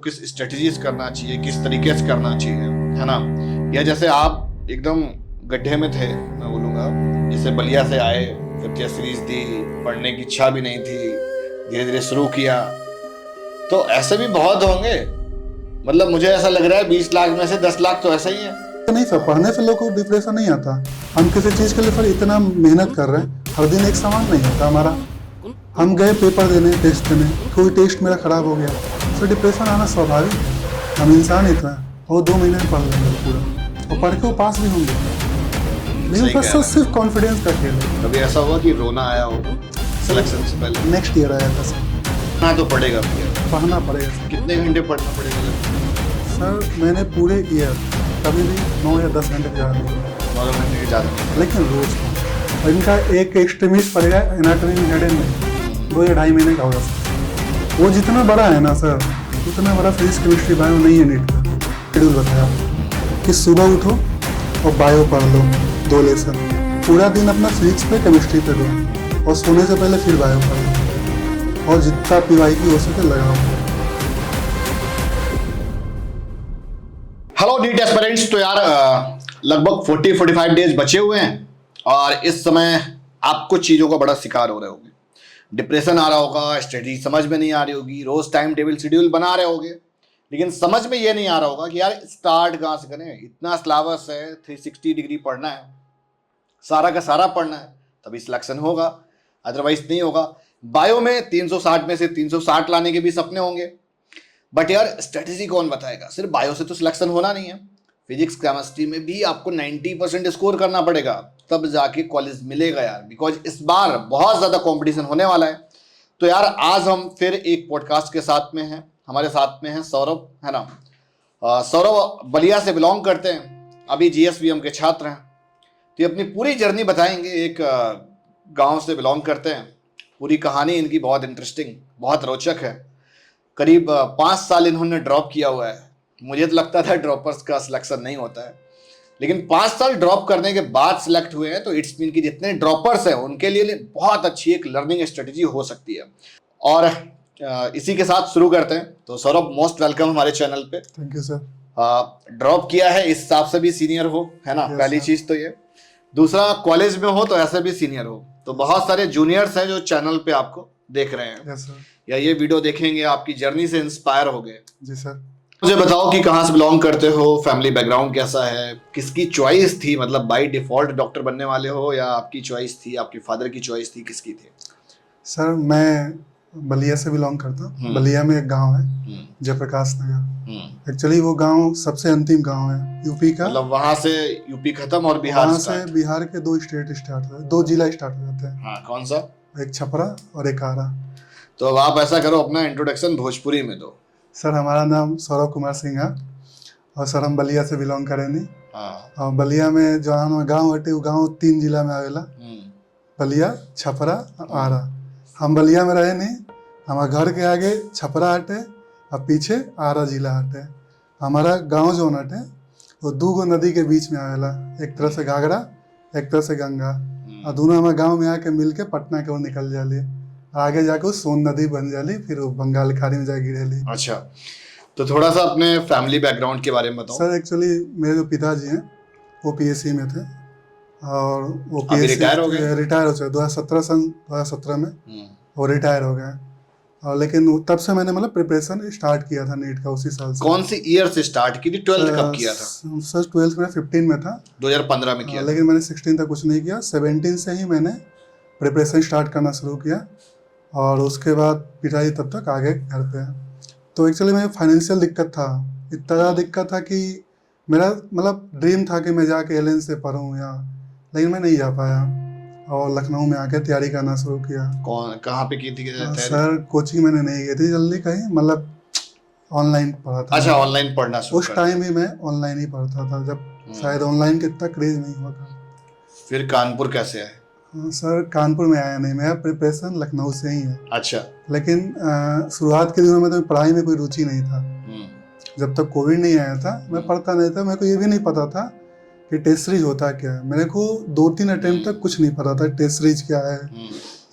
किस स्ट्रेटजीज करना चाहिए, किस तरीके से करना चाहिए, है ना। या जैसे आप एकदम गड्ढे में थे, मैं बोलूँगा, जैसे बलिया से आए, फिर टेस्ट सीरीज दी, पढ़ने की इच्छा भी नहीं थी, धीरे धीरे शुरू किया, तो ऐसे भी बहुत होंगे। मतलब मुझे ऐसा लग रहा है 20 लाख में से 10 लाख तो ऐसा ही है। नहीं सर, पढ़ने से लोग को डिप्रेशन नहीं आता। हम किसी चीज़ के लिए सर इतना मेहनत कर रहे हैं, हर दिन एक समान नहीं होता हमारा। हम गए पेपर देने, टेस्ट देने, कोई टेस्ट मेरा खराब हो गया, सर डिप्रेशन आना स्वाभाविक है। हम इंसान इतना है, और 2 महीने में पढ़ लेंगे पूरा, और पढ़ के वो पास भी होंगे। लेकिन सर सिर्फ कॉन्फिडेंस का खेल है। कभी ऐसा हुआ कि रोना आया हो सिलेक्शन से पहले? नेक्स्ट ईयर आया था सर। पढ़ना तो पड़ेगा भैया, पढ़ना पड़ेगा। कितने घंटे पढ़ना पड़ेगा सर मैंने पूरे ईयर कभी भी 9 या 10 घंटे ज़्यादा नहीं, 9 घंटे ज़्यादा, लेकिन रोज और इनका एक एक्सट्रीमिस्ट पड़ेगा एनाटॉमी में हेड में 2 या 2.5 महीने का होगा सर। वो जितना बड़ा है ना सर, उतना बड़ा फिजिक्स केमिस्ट्री बायो नहीं है। नीट का शेड्यूल बताया कि सुबह उठो और बायो पढ़ लो 2 लेसन, पूरा दिन अपना फिजिक्स पे केमिस्ट्री पे दो, और सोने से पहले फिर बायो पढ़ लो, और जितना PYQ हो सके लगाओ। Hello NEET aspirants. तो यार लगभग 40-45 डेज बचे हुए हैं, और इस समय आप कुछ चीज़ों का बड़ा शिकार हो रहे होंगे। डिप्रेशन आ रहा होगा, स्टडी समझ में नहीं आ रही होगी, रोज टाइम टेबल शेड्यूल बना रहे होगे, लेकिन समझ में ये नहीं आ रहा होगा कि यार स्टार्ट कहाँ से करें। इतना सिलेबस है, 360 डिग्री पढ़ना है, सारा का सारा पढ़ना है, तभी सिलेक्शन होगा, अदरवाइज नहीं होगा। बायो में 360 में से 360 लाने के भी सपने होंगे, बट यार स्ट्रेटेजी कौन बताएगा। सिर्फ बायो से तो सिलेक्शन होना नहीं है, फिजिक्स केमिस्ट्री में भी आपको 90% स्कोर करना पड़ेगा, तब जाके कॉलेज मिलेगा यार, बिकॉज इस बार बहुत ज़्यादा कंपटीशन होने वाला है। तो यार आज हम फिर एक पॉडकास्ट के साथ में हैं, हमारे साथ में हैं सौरभ, है ना। सौरभ बलिया से बिलोंग करते हैं, अभी GSVM के छात्र हैं। तो ये अपनी पूरी जर्नी बताएंगे। एक गांव से बिलोंग करते हैं, पूरी कहानी इनकी बहुत इंटरेस्टिंग, बहुत रोचक है। करीब 5 साल इन्होंने ड्रॉप किया हुआ है। मुझे तो लगता था ड्रॉपर्स का सिलेक्शन नहीं होता है, लेकिन 5 साल ड्रॉप करने के बाद सिलेक्ट हुए हैं, तो इट्स मीन कि जितने ड्रॉपर्स हैं उनके लिए बहुत अच्छी एक लर्निंग स्ट्रेटजी हो सकती है। और इसी के साथ शुरू करते हैं। तो सौरभ, मोस्ट वेलकम हमारे चैनल पे। Thank you sir. ड्रॉप किया है, इस हिसाब से भी सीनियर हो, है ना। पहली चीज तो ये, दूसरा कॉलेज में हो तो ऐसे भी सीनियर हो। तो बहुत सारे जूनियर्स हैं जो चैनल पे आपको देख रहे हैं, यस सर। या ये वीडियो देखेंगे, आपकी जर्नी से इंस्पायर हो गए। जी सर। मुझे बताओ कि कहाँ से बिलोंग करते हो, फैमिली बैकग्राउंड कैसा है, किसकी चॉइस थी, मतलब बाय डिफॉल्ट डॉक्टर बनने वाले हो, या आपकी चॉइस थी, आपके फादर की चॉइस थी, किसकी थी? सर मैं बलिया से बिलोंग करता हूँ। बलिया में एक गांव है जयप्रकाश नगर। एक्चुअली वो गांव सबसे अंतिम गांव है यूपी का। मतलब वहां से यूपी खत्म और बिहार वहां से बिहार के 2 स्टेट स्टार्ट होते हैं, 2 जिला स्टार्ट हो जाते हैं। हाँ, कौन सा? एक छपरा और एक आरा। तो अब आप ऐसा करो, अपना इंट्रोडक्शन भोजपुरी में दो। सर हमारा नाम सौरभ कुमार सिंह है, और सर हम बलिया से बिलोंग करेंगे। और बलिया में जो गाँव हटे, वो गाँव 3 जिला में आवेला, बलिया, छपरा, आरा। हम बलिया में रहे नहीं, हमारे घर के आगे छपरा हटे और पीछे आरा जिला हटे। हमारा गांव जो हटे वो 2 नदी के बीच में आवेला, एक तरफ से घाघरा, एक तरफ से गंगा, और दोनों हमारे गांव में आके मिल के पटना के ओर निकल जाली, आगे जाके वो सोन नदी बन जाली, फिर वो बंगाल खाड़ी में जाके गिरेली। अच्छा, तो थोड़ा सा अपने फैमिली बैकग्राउंड के बारे में बताओ। सर एक्चुअली मेरे जो पिताजी हैं वो PSC में थे, और वो PSC रिटायर हो गए? रिटायर हो चुके 2017 में वो रिटायर हो गए। और लेकिन तब से मैंने मतलब प्रिपरेशन स्टार्ट किया था नीट का, उसी साल से। कौन सी ईयर से स्टार्ट की थी? 12th कब किया था? सर 12th में 15 में था, 2015 में किया। लेकिन मैंने 16 तक कुछ नहीं किया, 17 से ही मैंने प्रिपरेशन स्टार्ट करना शुरू किया, और उसके बाद पिताजी तब तक आ गए घर पे। तो एक्चुअली मेरी फाइनेंशियल दिक्कत था, इतना ज़्यादा दिक्कत था कि मेरा मतलब ड्रीम था कि मैं जाके LN से पढूं, लेकिन मैं नहीं जा पाया, और लखनऊ में आके तैयारी करना शुरू किया। कहाँ पे की थी तैयारी? सर कोचिंग मैंने नहीं की थी जल्दी कहीं, मतलब ऑनलाइन पढ़ा था। अच्छा, ऑनलाइन पढ़ना शुरू उस टाइम ही मैं ऑनलाइन ही पढ़ता था, जब शायद ऑनलाइन का इतना क्रेज नहीं हुआ था। फिर कानपुर कैसे आए? सर कानपुर में आया नहीं, मेरा प्रिपरेशन लखनऊ से ही है। अच्छा। लेकिन शुरुआत के दिनों में तो पढ़ाई में कोई रुचि नहीं था। जब तक कोविड नहीं आया था मैं पढ़ता नहीं था, मेरे को ये भी नहीं पता था कि टेस्ट सीरीज होता क्या है। मेरे को 2-3 अटेम्प्ट तक कुछ नहीं पता था टेस्ट सीरीज क्या है,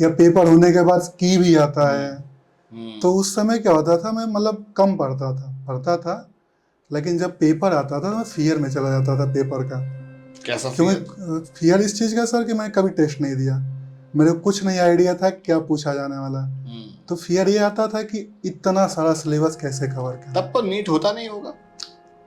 या पेपर होने के बाद की भी आता है। तो उस समय क्या होता था, मैं मतलब कम पढ़ता था, पढ़ता था, लेकिन जब पेपर आता था तो मैं फियर में चला जाता था पेपर का। कैसा क्योंकि फियर? फियर इस चीज़ का सर कि मैं कभी टेस्ट नहीं दिया, मेरे को कुछ नहीं आइडिया था क्या पूछा जाने वाला। तो फियर ये आता था कि इतना सारा सिलेबस कैसे कवर करना। तब तो नीट होता नहीं होगा।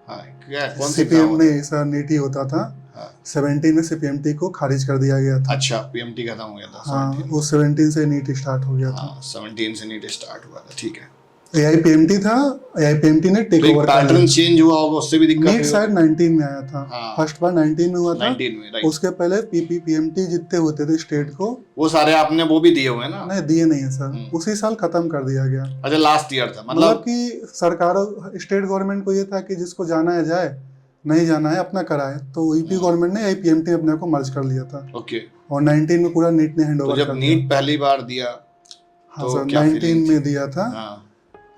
हाँ, क्या कौन सी सीपीएम नहीं सर, नीट ही होता था। हाँ। 17 में सीपीएमटी को खारिज कर दिया गया था। अच्छा, पीएमटी खत्म हो गया था। हाँ, वो 17 से नीट स्टार्ट हो गया था। 17 से नीट स्टार्ट हुआ था, ठीक है। एआईपीएमटी था, एआईपीएमटी ने टेक ओवर कर लिया। पैटर्न चेंज हुआ होगा, उससे भी दिक्कत हुई। नीट शायद 19 में आया था। हाँ। फर्स्ट बार 19 में हुआ था। 19 में, राइट। उसके पहले पीएमटी जितने होते थे स्टेट को, वो सारे आपने वो भी दिए हुए हैं ना? नहीं दिए नहीं है सर, उसी साल खत्म कर दिया गया। अच्छा, लास्ट ईयर था मतलब कि सरकार स्टेट गवर्नमेंट को ये था कि जिसको जाना है जाए, नहीं जाना है अपना कराए। तो यूपी गवर्नमेंट ने आईपीएमटी अपने को मर्ज कर लिया था। ओके। और 19 में पूरा नीट ने हैंड ओवर कर दिया। जब नीट पहली बार दिया, हाँ सर, 19 में दिया था।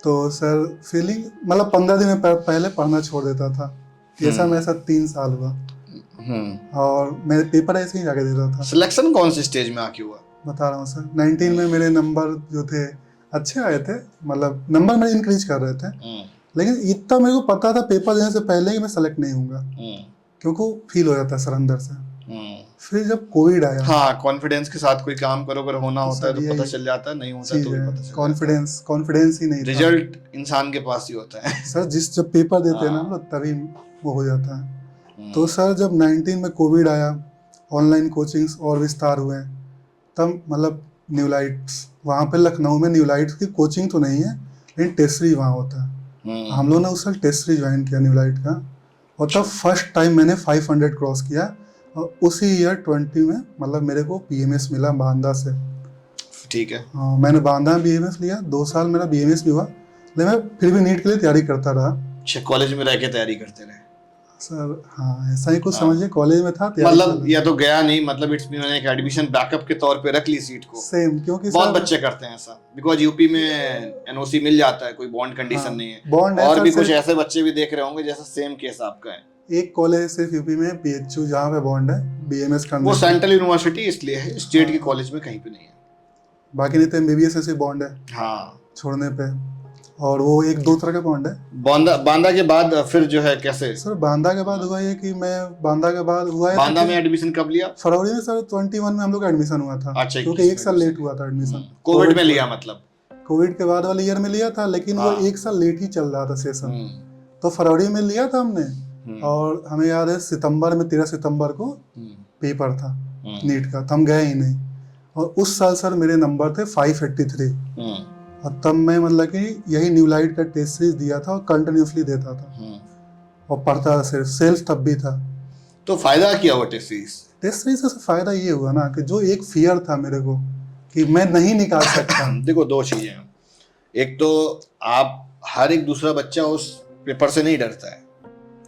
तो सर फीलिंग मतलब 15 दिन पहले पढ़ना छोड़ देता था। जैसा मेरे साथ 3 साल हुआ। और मेरे पेपर ऐसे ही जाके देता था। सिलेक्शन कौन सी स्टेज में आके हुआ? बता रहा हूँ सर, 19 में मेरे नंबर जो थे अच्छे आए थे, मतलब नंबर मेरे इंक्रीज कर रहे थे। लेकिन इतना मेरे को पता था पेपर देने से पहले ही मैं सेलेक्ट नहीं होऊंगा, क्योंकि फील हो जाता सर अंदर से। फिर जब कोविड आया, हाँ, कॉन्फिडेंस के साथ कोई काम करो, अगर होना होता है तो पता चल जाता है, नहीं होता है तो भी पता चल कॉन्फिडेंस ही नहीं था। रिजल्ट इंसान के पास ही होता है सर। जब पेपर देते हैं ना हम लोग, तभी वो हो जाता है। तो सर जब 19 में कोविड आया, ऑनलाइन कोचिंग्स और विस्तार हुए, तब मतलब न्यू लाइट्स वहाँ पे लखनऊ में न्यू लाइट्स की कोचिंग तो नहीं है, लेकिन टेस्ट सीरीज वहाँ होता है। हम लोग ने उस साल टेस्ट सीरीज ज्वाइन किया न्यू लाइट का, और तब फर्स्ट टाइम मैंने 500 क्रॉस किया। और उसी ईयर 20 में मतलब मेरे को बीएमएस मिला बांदा से। ठीक है। हाँ, मैंने बांदा में बीएमएस लिया, 2 साल मेरा बीएमएस भी हुआ, लेकिन मैं फिर भी नीट के लिए तैयारी करता रहा। अच्छा, कॉलेज में रह के तैयारी करते रहे सर? हाँ, ऐसा ही कुछ समझिए, कॉलेज में था मतलब, या तो गया नहीं, मतलब इट्स मैंने एक एडमिशन बैकअप के तौर पे रख ली सीट को। सेम, क्योंकि बहुत बच्चे करते हैं ऐसा, बिकॉज यूपी में एनओसी मिल जाता है, कोई बॉन्ड कंडीशन नहीं है। बॉन्ड और भी कुछ ऐसे बच्चे भी देख रहे होंगे जैसा सेम केस आपका है। एक कॉलेज सिर्फ यूपी में पीएचयू, जहाँ पे बॉन्ड है बीएमएस करने, वो सेंट्रल यूनिवर्सिटी इसलिए है, स्टेट के कॉलेज में कहीं पे नहीं है। बाकी नहीं तो एमबीबीएस से बॉन्ड है। हाँ, छोड़ने पे। और वो 1-2 तरह का बॉन्ड है। बांदा के बाद फिर जो है कैसे? सर बांदा के बाद हुआ ये कि मैं बांदा के बाद हुआ है, बांदा में एडमिशन कब लिया? फरवरी में सर 21 में हम लोग का एडमिशन हुआ था। अच्छा, क्योंकि 1 साल लेट हुआ था एडमिशन। कोविड में लिया, मतलब कोविड के बाद वाले ईयर में लिया था, लेकिन वो 1 साल लेट ही चल रहा था सेशन। तो फरवरी में लिया था हमने, और हमें याद है सितंबर में 13 सितंबर को पेपर था नीट का, तो हम गए ही नहीं। और उस साल सर मेरे नंबर थे 583, और तब मैं मतलब कि यही न्यू लाइट का टेस्ट सीरीज दिया था और कंटिन्यूसली देता था और पढ़ता था, सिर्फ सेल्फ तब भी था। तो फायदा क्या हुआ टेस्ट सीरीज से? फायदा ये हुआ ना कि जो एक फियर था मेरे को कि मैं नहीं निकाल सकता। देखो, 2 चीजें हैं। एक तो आप, हर एक दूसरा बच्चा उस पेपर से नहीं डरता है।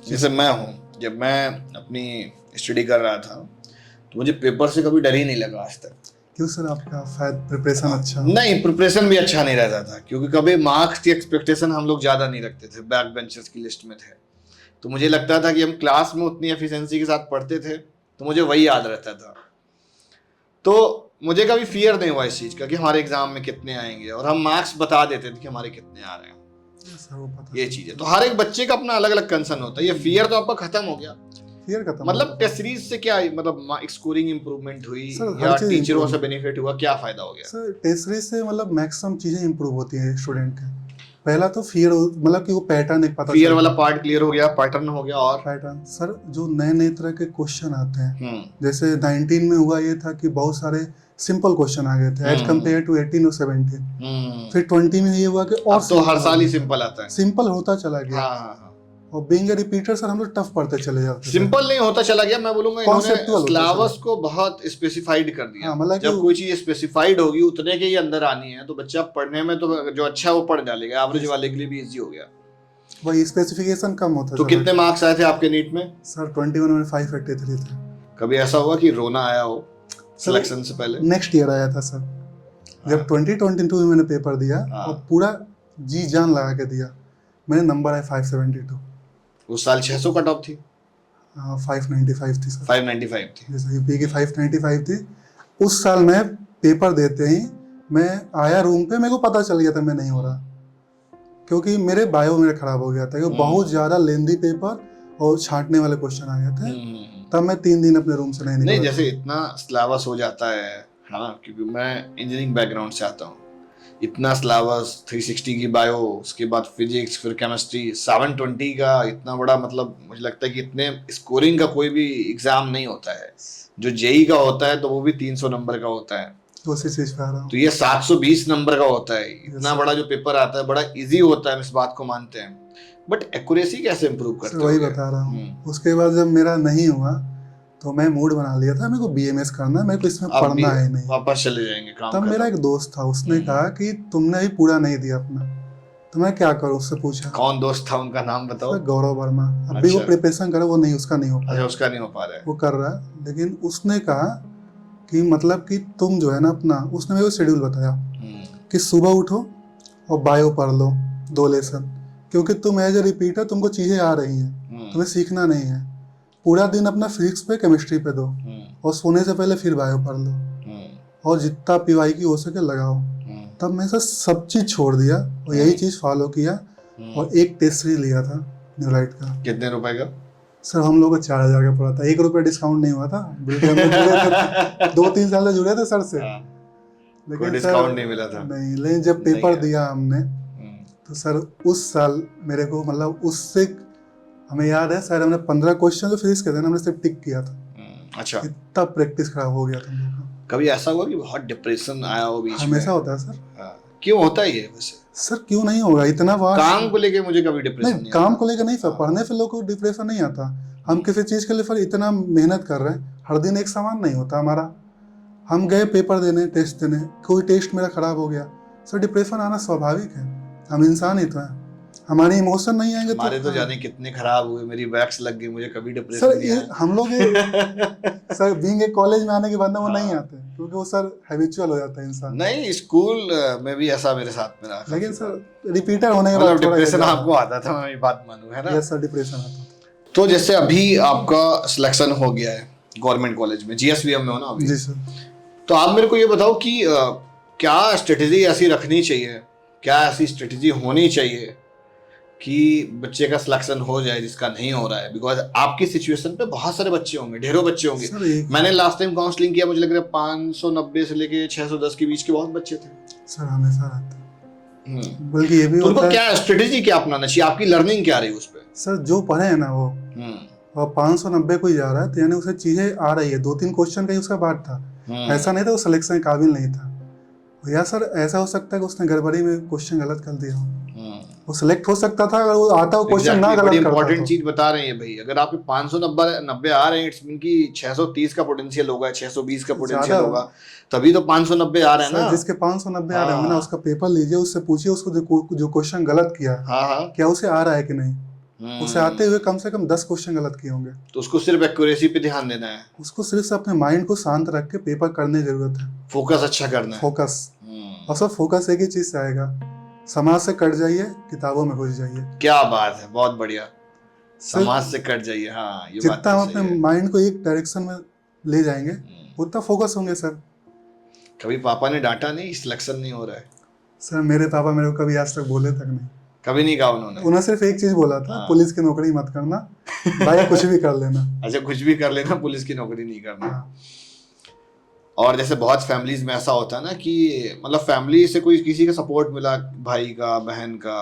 जैसे मैं हूँ, जब मैं अपनी स्टडी कर रहा था तो मुझे पेपर से कभी डर ही नहीं लगा आज तक। क्यों सर? आपका शायद प्रिपरेशन अच्छा? नहीं, प्रिपरेशन भी अच्छा नहीं रहता था, क्योंकि कभी मार्क्स की एक्सपेक्टेशन हम लोग ज़्यादा नहीं रखते थे, बैक बेंचर्स की लिस्ट में थे। तो मुझे लगता था कि हम क्लास में उतनी एफिशिएंसी के साथ पढ़ते थे तो मुझे वही याद रहता था। तो मुझे कभी फियर नहीं हुआ इस चीज़ का कि हमारे एग्जाम में कितने आएंगे, और हम मार्क्स बता देते थे कि हमारे कितने आ रहे हैं। ये चीज़ है। तो हर एक बच्चे का अपना अलग अलग कंसर्न होता है। ये फियर तो आपका खत्म हो गया। मतलब टेस्ट सीरीज से क्या, मतलब स्कोरिंग इंप्रूवमेंट हुई या टीचरों से बेनिफिट हुआ, क्या फायदा हो गया? सर टेस्ट सीरीज से मतलब मैक्सिमम चीजें इंप्रूव होती है स्टूडेंट के। पहला तो फियर, मतलब कि वो पैटर्न एक पता, फियर वाला पार्ट क्लियर हो गया, पैटर्न हो गया। और पैटर्न सर जो नए नए तरह के क्वेश्चन आते हैं, जैसे 19 में हुआ ये था कि बहुत सारे सिंपल क्वेश्चन आ गए थे एज कम्पेयर टू 18 और 17। फिर 20 में ये हुआ कि और तो हर साल ही सिंपल आता है, सिंपल होता चला गया। और बीइंग अ रिपीटर सर हम लोग टफ पढ़ते चले जाते हैं। सिंपल नहीं होता चला गया, मैं बोलूंगा इन्होंने सिलेबस को बहुत स्पेसिफाइड कर दिया। मतलब जब कोई चीज स्पेसिफाइड होगी, उतने के ही अंदर आनी है, तो बच्चा पढ़ने में तो जो अच्छा वो पढ़ डालेगा, एवरेज वाले के लिए भी इजी हो गया। वही स्पेसिफिकेशन कम होता है। तो कितने मार्क्स आए थे आपके नीट में? सर 21 में 583 थे। कभी ऐसा हुआ कि रोना आया हो सिलेक्शन से पहले? नेक्स्ट ईयर आया था सर, जब 2022 में मैंने पेपर दिया और पूरा जी जान लगा के दिया। मेरे नंबर है 572। उस साल 600 कट ऑफ थी? 595 थी सर। 595 थी, जैसे यूपी की 595 थी। उस साल मैं पेपर देते ही मैं आया रूम पे, मेरे को पता चल गया था मैं नहीं हो रहा, क्योंकि मेरे बायो मेरा खराब हो गया था, क्योंकि बहुत ज़्यादा लेंदी पेपर और छांटने वाले क्वेश्चन आ गए थे। तब मैं 3 दिन अपने रूम से नहीं निकला। नहीं, जैसे इतना सिलेबस हो जाता है ना, क्योंकि मैं इंजीनियरिंग बैकग्राउंड से आता हूँ, इतना सिलेबस 360 की बायो, उसके बाद फिजिक्स, फिर केमिस्ट्री, 720 का इतना बड़ा, मतलब मुझे लगता है कि इतने स्कोरिंग का कोई भी एग्जाम नहीं होता है। जो जेई का होता है तो वो भी 300 नंबर का होता है, उसी चीज पे आ रहा हूँ। तो ये 720 नंबर का होता है। इतना बड़ा जो पेपर आता है, बड़ा इजी होता है, हम इस बात को मानते हैं, बट एक्यूरेसी कैसे इंप्रूव करते हो? वही बता रहा हूँ। उसके बाद जब मेरा नहीं हुआ तो मैं मूड बना लिया था, मेरे को बीएमएस करना है, मेरे को इसमें पढ़ना है नहीं, वापस चले जाएंगे काम। तब मेरा एक दोस्त था, उसने कहा कि तुमने अभी पूरा नहीं दिया अपना, तो मैं क्या करूँ? उससे पूछा। कौन दोस्त था, उनका नाम बताओ। गौरव वर्मा। अभी वो प्रिपरेशन करे, वो नहीं, उसका नहीं हो पा रहा। उसका नहीं हो पा रहा है, वो कर रहा है। लेकिन उसने कहा कि मतलब कि तुम जो है ना अपना, उसने मेरे को शेड्यूल बताया कि सुबह उठो और बायो पढ़ लो 2 लेसन, क्योंकि तुम एज ए रिपीटर तुमको चीजें आ रही हैं, तुम्हें सीखना नहीं है। पूरा दिन अपना फिजिक्स पे, केमिस्ट्री पे दो, और सोने से पहले फिर बायो पढ़ लो, और जितना पीवाई की हो सके लगाओ। तब मैं सब चीज छोड़ दिया और यही चीज फॉलो किया, और एक टेस्ट सीरीज लिया था न्यूलाइट का। कितने रुपए का? सर हम लोग को 4,000 का पड़ा था, 1 रुपया डिस्काउंट नहीं हुआ था, बल्कि हम लोग जुड़े थे 2-3 साल से जुड़े थे सर से, लेकिन डिस्काउंट नहीं मिला था। नहीं, लेकिन जब पेपर दिया हमने तो सर उस साल मेरे को, मतलब उससे हमें याद है सर, हमने 15 क्वेश्चन जो फिजिक्स के थे हमने सिर्फ टिक किया था। अच्छा, इतना प्रैक्टिस खराब हो गया था हम लोग का। कभी ऐसा हुआ कि बहुत डिप्रेशन आया हो बीच में? हमेशा होता है सर। क्यों होता है ये वैसे? सर क्यों नहीं होगा, इतना वास्ट। काम को लेके मुझे कभी डिप्रेशन नहीं, काम को लेकर नहीं, पढ़ने से लोगों को डिप्रेशन नहीं आता। हम किसी चीज के लिए फिर इतना मेहनत कर रहे हैं, हर दिन एक समान नहीं होता हमारा। हम गए पेपर देने, टेस्ट देने, कोई टेस्ट मेरा खराब हो गया, सर डिप्रेशन आना स्वाभाविक है, हम इंसान ही तो हैं, हमारे इमोशन नहीं आएंगे हमारे तो जाने कितने खराब हुए, मेरी वैक्स लग गई, मुझे कभी डिप्रेशन सर नहीं आया। हम लोग सर बीइंग एक कॉलेज में आने के बाद ना वो नहीं आते, क्योंकि वो सर हैबिचुअल हो जाता है इंसान। नहीं, स्कूल में भी ऐसा मेरे साथ में रहा। लेकिन सर रिपीटर होने के बाद डिप्रेशन आपको आता था, मैं ये बात मानूं, है ना? यस सर, डिप्रेशन आता था। तो जैसे अभी आपका सिलेक्शन हो गया है गवर्नमेंट कॉलेज में, जीएसवीएम में हो ना अभी? जी सर। तो आप मेरे को ये बताओ कि क्या स्ट्रेटेजी ऐसी रखनी चाहिए, क्या ऐसी स्ट्रेटेजी होनी चाहिए कि बच्चे का सिलेक्शन हो जाए जिसका नहीं हो रहा है? बिकॉज आपकी सिचुएशन पे बहुत सारे बच्चे होंगे, ढेरों बच्चे होंगे। मैंने लास्ट टाइम काउंसलिंग किया, मुझे लग रहा है 590 से लेके 610 के बीच के बहुत बच्चे थे। सर हमेशा रहते हैं, बल्कि ये भी तो उनको क्या स्ट्रेटेजी क्या अपनाना चाहिए? आपकी लर्निंग क्या रही उस पे? सर जो पढ़े है ना वो, और 590 कोई जा रहा है, तो यानी उसे चीजें आ रही है। 2-3 क्वेश्चन का ही उसका बात था, ऐसा नहीं था वो सिलेक्शन काबिल नहीं था। या सर ऐसा हो सकता है कि उसने गड़बड़ी में क्वेश्चन गलत कर दिया हो, वो सिलेक्ट हो सकता था अगर वो आता हो क्वेश्चन ना गलत करता। इंपॉर्टेंट चीज बता रहे हैं भाई, अगर आपके 590 आ रहे हैं, इट्स मीन कि 630 का पोटेंशियल होगा, 620 का पोटेंशियल होगा, तभी तो 590 आ रहे हैं ना। जिसके 590 आ रहे हैं ना, उसका पेपर लीजिए, उससे पूछिए उसको जो क्वेश्चन गलत किया क्या उसे आ रहा है कि नहीं। उसे आते हुए कम से कम 10 क्वेश्चन गलत किए होंगे, तो उसको सिर्फ एक्यूरेसी पे ध्यान देना है, उसको सिर्फ अपने माइंड को शांत रख के पेपर करने की जरूरत है। फोकस अच्छा करना है, फोकस। और सब फोकस एक ही चीज से आएगा, समाज से कट जाइए, किताबों में घुस जाइए। क्या बात है, बहुत बढ़िया, समाज से कट जाइए। हाँ, ये बात जितना हम अपने माइंड को एक डायरेक्शन में ले जाएंगे उतना फोकस होंगे। सर कभी पापा ने डांटा नहीं, सिलेक्शन नहीं हो रहा है? सर मेरे पापा मेरे को कभी आज तक बोले तक नहीं, कभी नहीं कहा उन्होंने? उन्होंने सिर्फ एक चीज बोला था, पुलिस की नौकरी मत करना भाई, कुछ भी कर लेना। अच्छा, कुछ भी कर लेना, पुलिस की नौकरी नहीं करना। और जैसे बहुत फैमिलीज में ऐसा होता है ना कि मतलब फैमिली से कोई किसी का सपोर्ट मिला, भाई का, बहन का,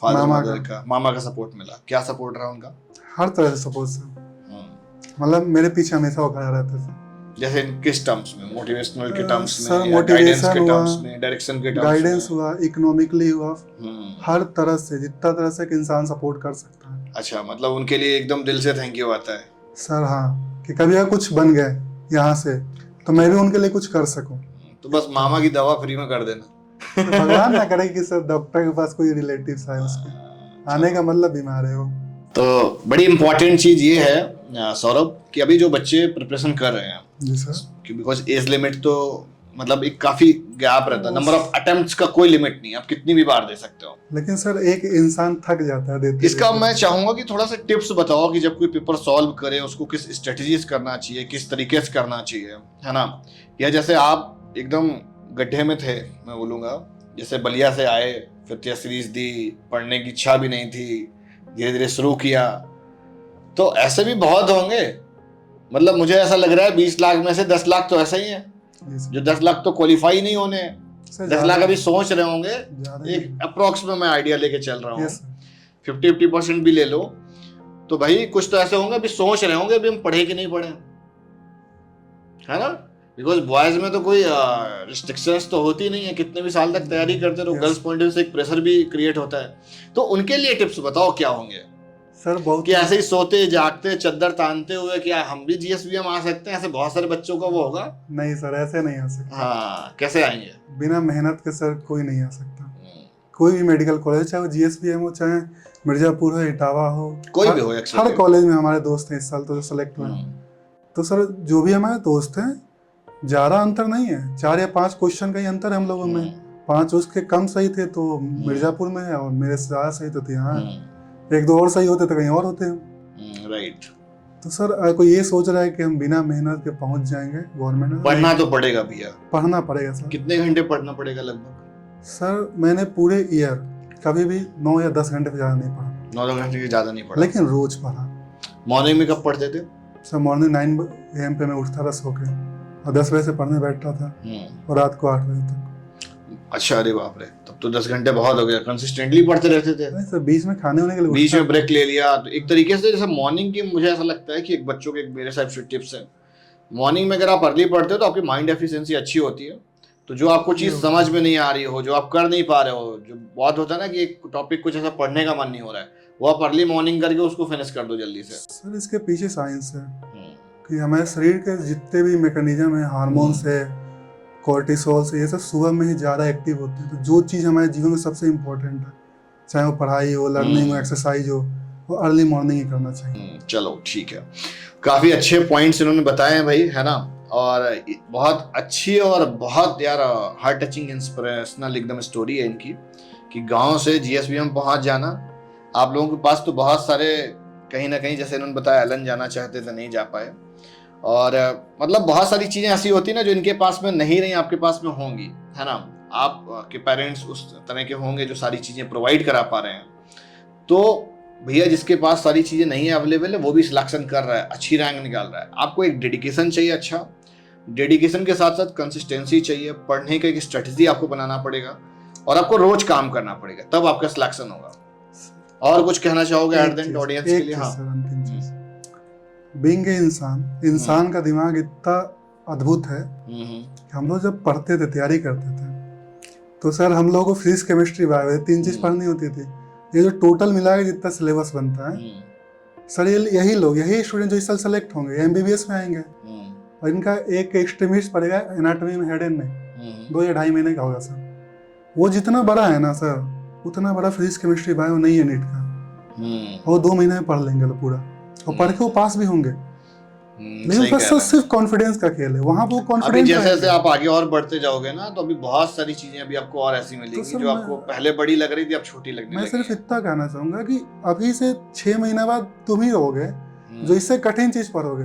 फादर मदर का, मामा का सपोर्ट मिला, क्या सपोर्ट रहा उनका? हर तरह से सपोर्ट सर, मतलब मेरे पीछे हमेशा वो खड़ा रहते थे। जैसे किस टर्म्स में? मोटिवेशनल के टर्म्स में, सर मोटिवेशन हुआ, डायरेक्शन के टर्म्स, गाइडेंस हुआ, इकोनॉमिकली हुआ, हर तरह से, जितना तरह से एक इंसान सपोर्ट कर सकता है। अच्छा, मतलब उनके लिए एकदम दिल से थैंक यू आता है सर। हाँ, कि कभी अगर कुछ बन गए यहाँ से तो मैं भी उनके लिए कुछ कर सकूं। तो बस मामा की दवा फ्री में कर देना। भगवान ना करे कि सर डॉक्टर के पास कोई रिलेटिव्स आए, उसके आने का मतलब बीमार है वो। तो बड़ी इंपॉर्टेंट चीज ये है सौरभ कि अभी जो बच्चे प्रिपरेशन कर रहे हैं, जी सर, कि बिकॉज एज लिमिट तो मतलब एक काफी गैप रहता है, नंबर ऑफ अटेम्प्ट्स का कोई लिमिट नहीं, आप कितनी भी बार दे सकते हो। लेकिन सर एक इंसान थक जाता है देते इसका मैं चाहूंगा कि थोड़ा सा टिप्स बताओ कि जब कोई पेपर सॉल्व करे उसको किस स्ट्रेटजीज करना चाहिए, किस तरीके से करना चाहिए, है ना? या जैसे आप एकदम गड्ढे में थे, मैं बोलूंगा जैसे बलिया से आए, फिर टेस्ट सीरीज दी, पढ़ने की इच्छा भी नहीं थी, धीरे धीरे शुरू किया, तो ऐसे भी बहुत होंगे। मतलब मुझे ऐसा लग रहा है 20 लाख में से 10 लाख तो ऐसे ही हैं जो 10 लाख तो क्वालिफाई नहीं होने हैं। 10 लाख अभी सोच रहे होंगे, एक अप्रोक्स में मैं आइडिया लेके चल रहा हूँ, 50% भी ले लो तो भाई कुछ तो ऐसे होंगे अभी सोच रहे होंगे अभी हम पढ़े कि नहीं पढ़े, है ना। बिकॉज बॉयज में तो कोई रिस्ट्रिक्शंस तो होती नहीं है, कितने भी साल तक तैयारी करते रहो, गर्ल्स पॉइंट ऑफ व्यू से एक प्रेशर भी क्रिएट होता है। तो उनके लिए टिप्स बताओ क्या होंगे सर। बहुत कि ऐसे ही सोते जागते चद्दर तानते हुए क्या हम भी GSVM आ सकते हैं? ऐसे बहुत सारे बच्चों का वो होगा। नहीं सर, ऐसे नहीं आ सकता। हाँ, कैसे आएंगे? बिना मेहनत के सर कोई नहीं आ सकता। कोई भी मेडिकल कॉलेज, चाहे वो GSVM हो, चाहे मिर्जापुर हो, इटावा हो, कोई भी हो, हर कॉलेज में हमारे दोस्त हैं इस साल तो सेलेक्ट हुए। तो सर जो भी हमारे दोस्त हैं, ज्यादा अंतर नहीं है, 4 या 5 क्वेश्चन का ही अंतर है हम लोगों में। 5 उसके कम सही थे तो मिर्जापुर में है, और मेरे से ज्यादा सही तो यहाँ। 1-2 और सही होते तो कहीं और होते हैं। राइट। तो सर कोई ये सोच रहा है कि हम बिना मेहनत के पहुंच जाएंगे गवर्नमेंट में? पढ़ना तो पड़ेगा भैया, पढ़ना पड़ेगा सर। कितने घंटे पढ़ना पड़ेगा लगभग? सर मैंने पूरे ईयर कभी भी 9 या 10 घंटे से ज्यादा नहीं पढ़ा। 9 घंटे से ज्यादा नहीं पढ़ा, लेकिन रोज पढ़ा। मॉर्निंग में कब पढ़ते थे? सर मॉर्निंग 9 AM पे मैं उठता था सो के, और 10 बजे से पढ़ने बैठता था, और रात को 8 बजे तक। अच्छा, अरे बाप रे, तब तो 10 घंटे बहुत हो गया। कंसिस्टेंटली पढ़ते रहते थे? नहीं सर, बीच में खाने होने के लिए बीच में ब्रेक ले लिया तो एक तरीके से जैसे मॉर्निंग की, मुझे ऐसा लगता है कि एक बच्चों के मेरे हिसाब से टिप्स है, मॉर्निंग में अगर आप अर्ली पढ़ते हो तो आपकी माइंड एफिशिएंसी अच्छी होती है। तो जो आपको चीज समझ में नहीं आ रही हो, जो आप कर नहीं पा रहे हो, जो बहुत होता है ना कि एक टॉपिक कुछ ऐसा पढ़ने का मन नहीं हो रहा है, वो आप अर्ली मॉर्निंग करके उसको फिनिश कर दो जल्दी से। सर इसके पीछे साइंस है कि हमारे शरीर के जितने भी मैकेनिज्म है, हार्मोन्स है, कोर्टिसोल से, ये सब सुबह में ही ज़्यादा एक्टिव होते हैं। तो जो चीज़ हमारे जीवन में सबसे इम्पोर्टेंट है, चाहे वो पढ़ाई हो, लर्निंग हो, एक्सरसाइज हो, वो अर्ली मॉर्निंग ही करना चाहिए। चलो ठीक है, काफ़ी अच्छे पॉइंट्स इन्होंने बताए हैं भाई, है ना। और बहुत अच्छी और बहुत यार हार्ट टचिंग इंस्पिरेशनल एकदम स्टोरी है इनकी कि गांव से GSVM पहुंच जाना। आप लोगों के पास तो बहुत सारे कहीं ना कहीं, जैसे इन्होंने बताया एलन जाना चाहते थे नहीं जा पाए, और मतलब बहुत सारी चीज़ें ऐसी होती है ना जो इनके पास में नहीं रही आपके पास में होंगी, है ना। आप के पेरेंट्स उस तरह के होंगे जो सारी चीज़ें प्रोवाइड करा पा रहे हैं। तो भैया जिसके पास सारी चीज़ें नहीं है अवेलेबल है, वो भी सिलेक्शन कर रहा है, अच्छी रैंक निकाल रहा है। आपको एक डेडिकेशन चाहिए, अच्छा डेडिकेशन के साथ साथ कंसिस्टेंसी चाहिए, पढ़ने का एक स्ट्रेटजी आपको बनाना पड़ेगा, और आपको रोज काम करना पड़ेगा, तब आपका सिलेक्शन होगा। और कुछ कहना चाहोगे एट द एंड ऑडियंस के लिए? हाँ, बीइंग ए इंसान का दिमाग इतना अद्भुत है कि हम लोग जब पढ़ते थे, तैयारी करते थे, तो सर हम लोगों को फिजिक्स, केमिस्ट्री, बायो 3 चीज पढ़नी होती थी। ये जो टोटल मिला के जितना सिलेबस बनता है सर, यही स्टूडेंट जो इस साल सेलेक्ट होंगे MBBS में आएंगे, और इनका एक एक्सट्रीमिस्ट पड़ेगा एनाटॉमी में, हेडेन में 2 या 2.5 महीने का होगा सर। वो जितना बड़ा है ना सर, उतना बड़ा फिजिक्स, केमिस्ट्री, बायो नहीं है नीट का। वो 2 महीने में पढ़ लेंगे लोग पूरा, और पढ़ के वो पास भी होंगे। लेकिन बस सिर्फ कॉन्फिडेंस का खेल है, वहाँ वो कॉन्फिडेंस। जैसे जैसे आप आगे और बढ़ते जाओगे ना, तो अभी बहुत सारी चीजें अभी आपको और ऐसी मिलेंगी जो आपको पहले बड़ी लग रही थी, अब छोटी लगने लगी। मैं सिर्फ इतना कहना चाहूंगा कि अभी से 6 महीने बाद तुम ही रहोगे जो इससे कठिन चीज पढ़ोगे,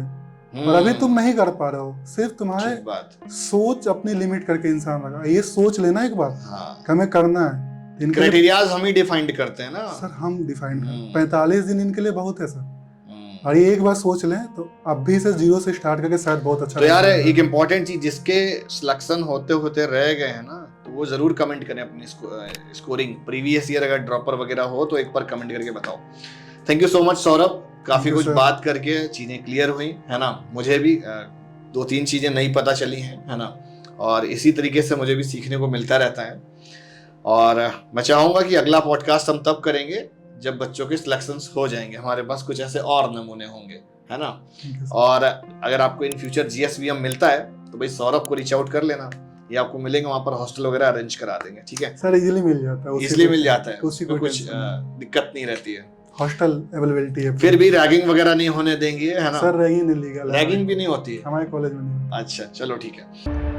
और अभी तुम नहीं कर पा रहे हो। सिर्फ तुम्हारे सोच अपनी लिमिट करके इंसान लगा, ये सोच लेना एक बार कि हमें करना है। क्राइटेरियाज हम ही डिफाइंड करते हैं ना सर, हम डिफाइंड करते हैं। 45 दिन इनके लिए बहुत है सर, और ये एक बार सोच लें तो अभी से 0 से स्टार्ट करके शायद बहुत अच्छा। तो यार एक इम्पोर्टेंट चीज, जिसके सिलेक्शन होते होते रह गए हैं ना, तो वो जरूर कमेंट करें अपनी स्कोरिंग, प्रीवियस ईयर अगर ड्रॉपर वगैरह हो तो एक बार कमेंट करके बताओ। Thank you so much Saurabh, काफी कुछ बात करके चीजें क्लियर हुई, है ना। मुझे भी 2-3 चीजें नहीं पता चली हैं, है ना, और इसी तरीके से मुझे भी सीखने को मिलता रहता है। और मैं चाहूंगा कि अगला पॉडकास्ट हम तब करेंगे जब बच्चों के सिलेक्शंस हो जाएंगे, हमारे पास कुछ ऐसे और नमूने होंगे, है ना। और अगर आपको इन फ्यूचर GSVM मिलता है तो भाई सौरभ को रीच आउट कर लेना, ये आपको मिलेंगे, वहाँ पर हॉस्टल वगैरह अरेंज करा देंगे, ठीक है सर। इजीली मिल जाता है, इसलिए मिल जाता है, उसमें कुछ दिक्कत नहीं रहती है, हॉस्टल अवेलेबिलिटी है। फिर भी रैगिंग वगैरह नहीं होने देंगे, है ना सर? रैगिंग इलीगल है, रैगिंग भी नहीं होती है हमारे कॉलेज में नहीं। अच्छा चलो ठीक है।